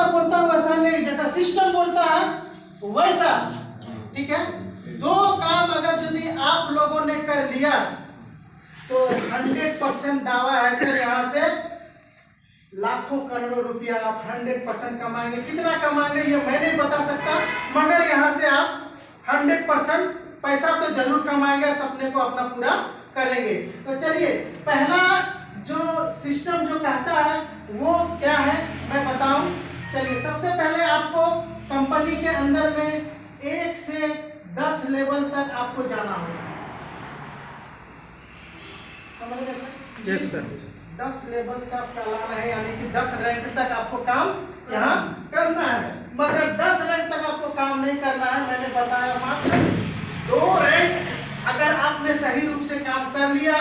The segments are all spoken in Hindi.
जैसा बोलता हूँ वैसा नहीं, जैसा सिस्टम बोलता है वैसा। ठीक है, दो काम अगर यदि आप लोगों ने कर लिया तो 100% दावा है सर, यहाँ से लाखों करोड़ों रुपया आप 100% कमाएंगे। कितना कमाएंगे ये मैं नहीं बता सकता, मगर यहाँ से आप 100% पैसा तो जरूर कमाएंगे, सपने को अपना पूरा करेंगे। तो चलिए, पहला जो सिस्टम जो कहता है वो क्या है मैं बताऊं। चलिए, सबसे पहले आपको कंपनी के अंदर में 1 से 10 लेवल तक आपको जाना होगा। समझ गए सर? Yes sir. 10 लेवल का कहलाना है, यानी कि 10 रैंक तक आपको काम यहाँ करना है। मगर 10 रैंक तक आपको काम नहीं करना है, मैंने बताया मात्र 2 रैंक अगर आपने सही रूप से काम कर लिया,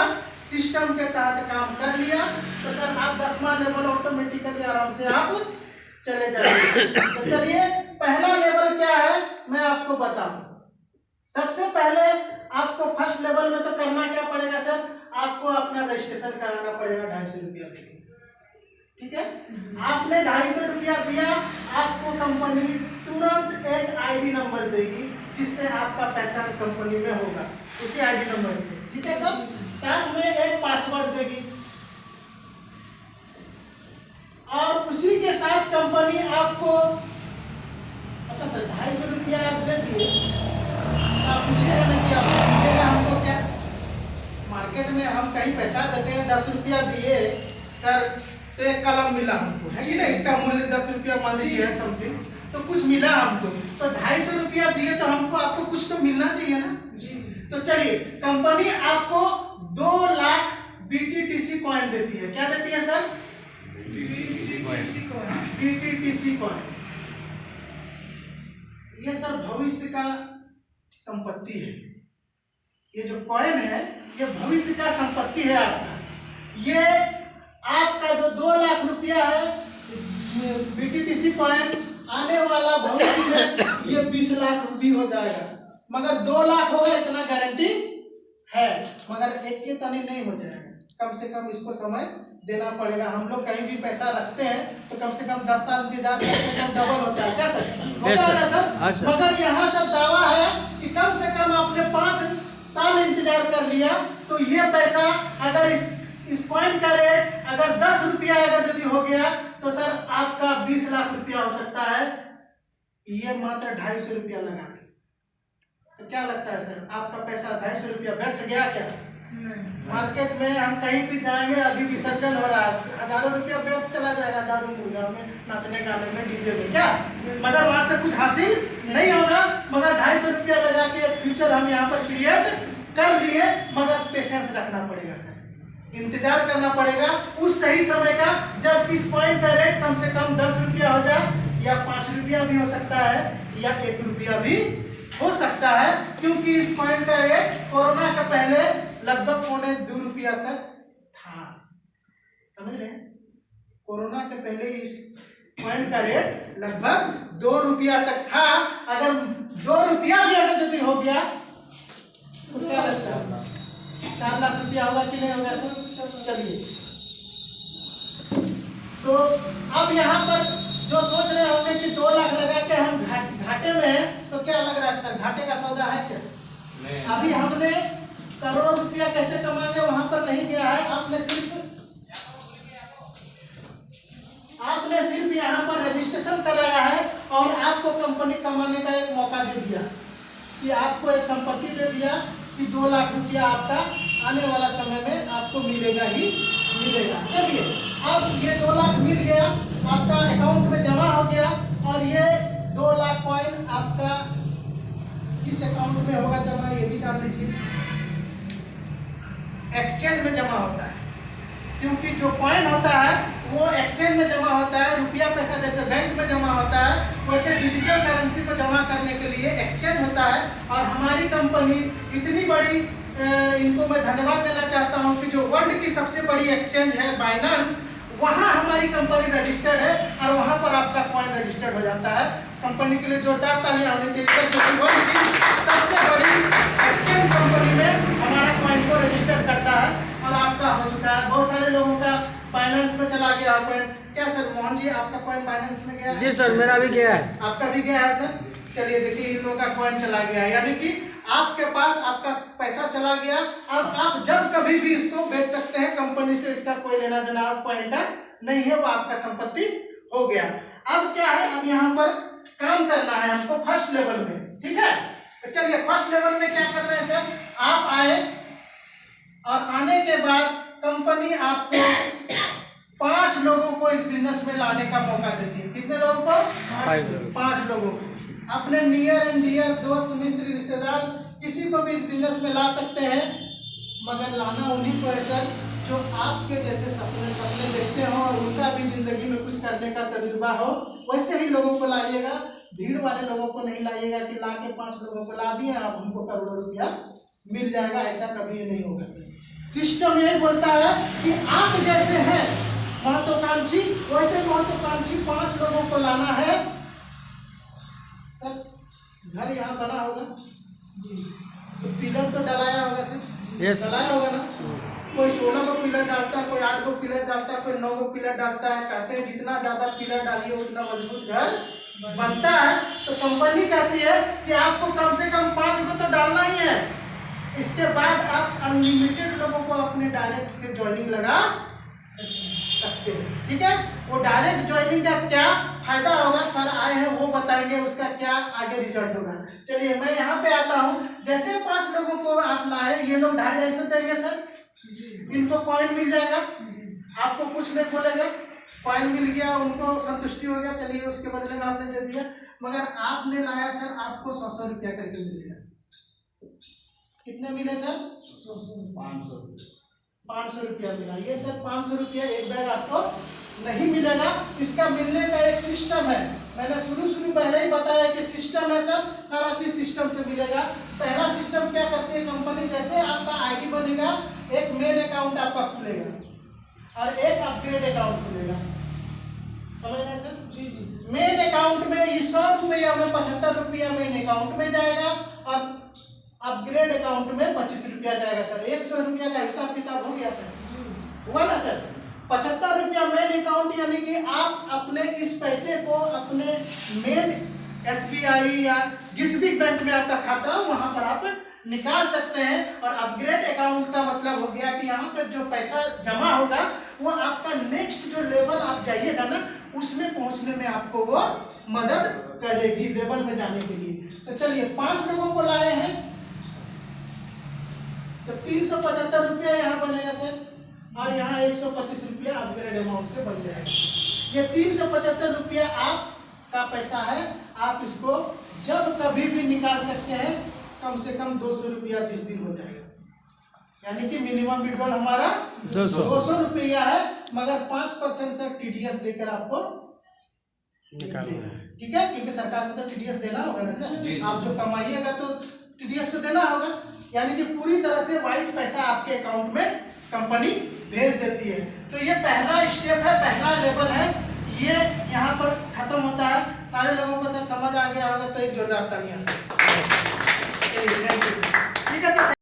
सिस्टम के तहत काम कर लिया, तो सर आप 10वां लेवल ऑटोमेटिकली आराम से आप चले जाएंगे। तो चलिए, पहला लेवल क्या है मैं आपको बताऊं। सबसे पहले आपको फर्स्ट लेवल में तो करना क्या पड़ेगा सर, आपको अपना रजिस्ट्रेशन कराना पड़ेगा 250 रुपया देके। ठीक है, आपने 250 रुपया दिया, आपको कंपनी तुरंत एक आईडी नंबर देगी जिससे आपका पहचान कंपनी में होगा, उसी आईडी नंबर से। ठीक है सर, साथ में एक पासवर्ड देगी और उसी के साथ कंपनी आपको, अच्छा सर 250 रुपया आप दे दिए, आप पूछिएगा ना कि आपको मिलेगा हमको क्या। मार्केट में हम कहीं पैसा देते हैं, 10 रुपया दिए सर तो एक कलम मिला हमको, है कि ना, इसका मूल्य 10 रुपया मान लीजिए है समथिंग, तो कुछ मिला हमको। तो 250 रुपया दिए तो हमको आपको कुछ तो मिलना चाहिए ना जी। तो चलिए, कंपनी आपको 2 लाख BTTC कॉइन देती है। क्या देती है सर? BTTC coin. ये सर भविष्य का संपत्ति है। ये जो कॉइन है ये भविष्य का संपत्ति है आपका। ये आपका जो 2 लाख रुपया है BTTC कॉइन, आने वाला भविष्य में ये 20 लाख भी हो जाएगा। मगर 2 लाख होगा इतना गारंटी है, मगर एक के तनी नहीं हो जाएगा। कम से कम इसको समय देना पड़ेगा। हम लोग कहीं भी पैसा रखते हैं तो कम से कम 10 साल इंतजार करते हैं, डबल होता है। क्या सर? होता है ना सर? मगर यहाँ सब दावा है कि कम से कम आपने 5 साल इंतजार कर लिया तो ये पैसा अगर इस कॉइन का रेट अगर 10 रुपया अगर यदि हो गया तो सर आपका 20 लाख रुपया हो सकता है, ये मात्र 250 रुपया लगा के। तो क्या लगता है सर, आपका पैसा 250 रुपया व्यर्थ गया क्या? मार्केट में हम कहीं भी जाएंगे, अभी विसर्जन हो रहा है, हजारों रुपया व्यर्थ चला जाएगा दारू मुर्गा में, नाचने गाने में, डीजे में, क्या, मगर वहां से कुछ हासिल नहीं होगा। मगर 250 रुपया लगा के फ्यूचर हम यहाँ पर क्रिएट कर लिए, मगर पेशेंस रखना पड़ेगा सर, इंतजार करना पड़ेगा उस सही समय का, जब इस पॉइंट का रेट कम से कम 10 रुपया हो जाए, या 5 रुपया भी हो सकता है, या 1 रुपया भी हो सकता है। क्योंकि इस कॉइन का रेट कोरोना के पहले लगभग 2.25 रुपया तक था। समझ रहे हैं? कोरोना के पहले इस कॉइन का रेट लगभग 2 रुपया तक था। अगर 2 रुपया भी अगर यदि हो गया तो क्या लगता है, 4 लाख रुपया होगा कि नहीं होगा सर? चलिए, तो अब यहाँ पर जो सोच रहे होंगे कि 2 लाख लगा के हम घाटे में हैं, तो क्या लग रहा है सर, घाटे का सौदा है क्या? अभी हमने करोड़ों रुपया कैसे कमाएंगे वहां पर नहीं गया है। आपने सिर्फ यहाँ पर रजिस्ट्रेशन कराया है और आपको कंपनी कमाने का एक मौका दे दिया कि आपको एक संपत्ति दे दिया कि 2 लाख रुपया आपका आने वाला समय में आपको मिलेगा ही मिलेगा। चलिए, अब ये 2 लाख मिल गया, आपका अकाउंट में जमा हो गया, और ये 2 लाख कॉइन आपका किस अकाउंट में होगा जमा, ये भी जान लीजिए। एक्सचेंज में जमा होता है, क्योंकि जो कॉइन होता है वो एक्सचेंज में जमा होता है। रुपया पैसा जैसे बैंक में जमा होता है, वैसे डिजिटल करेंसी को जमा करने के लिए एक्सचेंज होता है। और हमारी कंपनी इतनी बड़ी, इनको मैं धन्यवाद देना चाहता हूं कि जो वर्ल्ड की सबसे बड़ी एक्सचेंज है बाइनेंस, वहां हमारी कंपनी रजिस्टर्ड है और वहां पर आपका कॉइन रजिस्टर्ड हो जाता है। कंपनी के लिए जोरदार तालियां होनी चाहिए, क्योंकि वर्ल्ड की सबसे बड़ी एक्सचेंज कंपनी में हमारा कॉइन को रजिस्टर्ड करता है और आपका हो चुका है। बहुत सारे लोगों का फाइनेंस में चला गया कॉइन। क्या सर मोहन जी आपका कॉइन फाइनेंस में गया है? जी सर, मेरा भी गया है। आपका भी गया है सर। चलिए देखिए इन लोगों का कॉइन चला गया, यानी कि आपके पास आपका पैसा चला गया। अब आप जब कभी भी इसको बेच सकते हैं, कंपनी से इसका कोई लेना देना कॉइन का नहीं है, वो आपका संपत्ति हो गया। अब क्या है, अब यहाँ पर काम करना है हमको फर्स्ट लेवल में, ठीक है। तो चलिए फर्स्ट लेवल में क्या करना है सर, आप आए और आने के बाद कंपनी आपको 5 लोगों को इस बिजनेस में लाने का मौका देती है। कितने लोगों को? 5 लोगों को। अपने नियर एंड डियर दोस्त मित्र रिश्तेदार किसी को भी इस बिजनेस में ला सकते हैं, मगर लाना उन्हीं को है सर जो आपके जैसे सपने देखते हो और उनका भी जिंदगी में कुछ करने का तजुर्बा हो। वैसे ही लोगों को लाइएगा, भीड़ वाले लोगों को नहीं लाइएगा कि ला के 5 लोगों को ला दिए आप हमको करोड़ों रुपया मिल जाएगा, ऐसा कभी नहीं होगा सर। सिस्टम यही बोलता है कि आप जैसे हैं महत्वाकांक्षी, वैसे महत्वाकांक्षी 5 लोगों को लाना है। सर घर यहाँ बना होगा जी, तो पिलर तो डलाया होगा सर? यस, डलाया होगा ना। कोई 16 को पिलर डालता है, कोई 8 को पिलर डालता है, कोई 9 को पिलर डालता है। कहते हैं जितना ज्यादा पिलर डालिए उतना मजबूत घर बनता है। तो कंपनी कहती है कि आपको कम से कम 5 को तो डालना ही है। इसके बाद आप अनलिमिटेड लोगों को अपने डायरेक्ट से ज्वाइनिंग लगा सकते हैं, ठीक है। वो डायरेक्ट ज्वाइनिंग का क्या फायदा होगा सर आए हैं वो बताएंगे, उसका क्या आगे रिजल्ट होगा। चलिए मैं यहाँ पे आता हूँ। जैसे 5 लोगों को आप लाए, ये लोग 250 देंगे सर, इनको कॉइन मिल जाएगा, आपको कुछ नहीं बोलेगा, कॉइन मिल गया, उनको संतुष्टि हो गया। चलिए उसके बदले में आपने दे दिया, मगर आपने लाया सर आपको 100 रुपया करके मिलेगा। कितने मिले सर? 500 रुपया मिला। ये सर 500 रुपया एक बैग आपको नहीं मिलेगा। इसका मिलने का एक सिस्टम है, मैंने शुरू पहले ही बताया कि सिस्टम है सर, सारा चीज सिस्टम से मिलेगा। पहला सिस्टम क्या करती है कंपनी, जैसे आपका आईडी बनेगा, एक मेन अकाउंट आपका खुलेगा और एक अपग्रेड अकाउंट खुलेगा, समझ रहे हैं सर? जी जी। मेन अकाउंट में ये 100 रुपया में 75 रुपया मेन अकाउंट में जाएगा और अपग्रेड अकाउंट में 25 रुपया जाएगा सर। 100 रुपया का हिसाब किताब हो गया सर, हुआ ना सर। 75 रुपया मेन अकाउंट, यानी कि आप अपने इस पैसे को अपने मेन SBI या जिस भी बैंक में आपका खाता हो वहां पर आप निकाल सकते हैं। और अपग्रेड अकाउंट का मतलब हो गया कि यहाँ पर जो पैसा जमा होगा वो आपका नेक्स्ट जो लेवल आप जाइएगा ना, उसमें पहुंचने में आपको वो मदद करेगी लेवल में जाने के लिए। तो चलिए 5 लोगों को लाए हैं तो 375 रुपया यहाँ बनेगा सर, और यहाँ 125 रुपया अपग्रेड अमाउंट से बन जाएगा। ये 375 रुपया आपका पैसा है, आप इसको जब कभी भी निकाल सकते हैं, कम से कम 200 रुपया जिस दिन हो जाएगा, यानी कि मिनिमम विड्रॉल हमारा 200 रुपया है, मगर 5% से TDS देकर आपको निकालना है, ठीक है। क्योंकि सरकार को तो TDS देना होगा ना सर, आप जो कमाइएगा तो TDS तो देना होगा, यानी कि पूरी तरह से वाइट पैसा आपके अकाउंट में कंपनी भेज देती है। तो ये पहला स्टेप है, पहला लेवल है, ये यहाँ पर खत्म होता है। सारे लोगों को सर समझ आ गया होगा तो एक जोरदार तालियां से, ठीक है सर।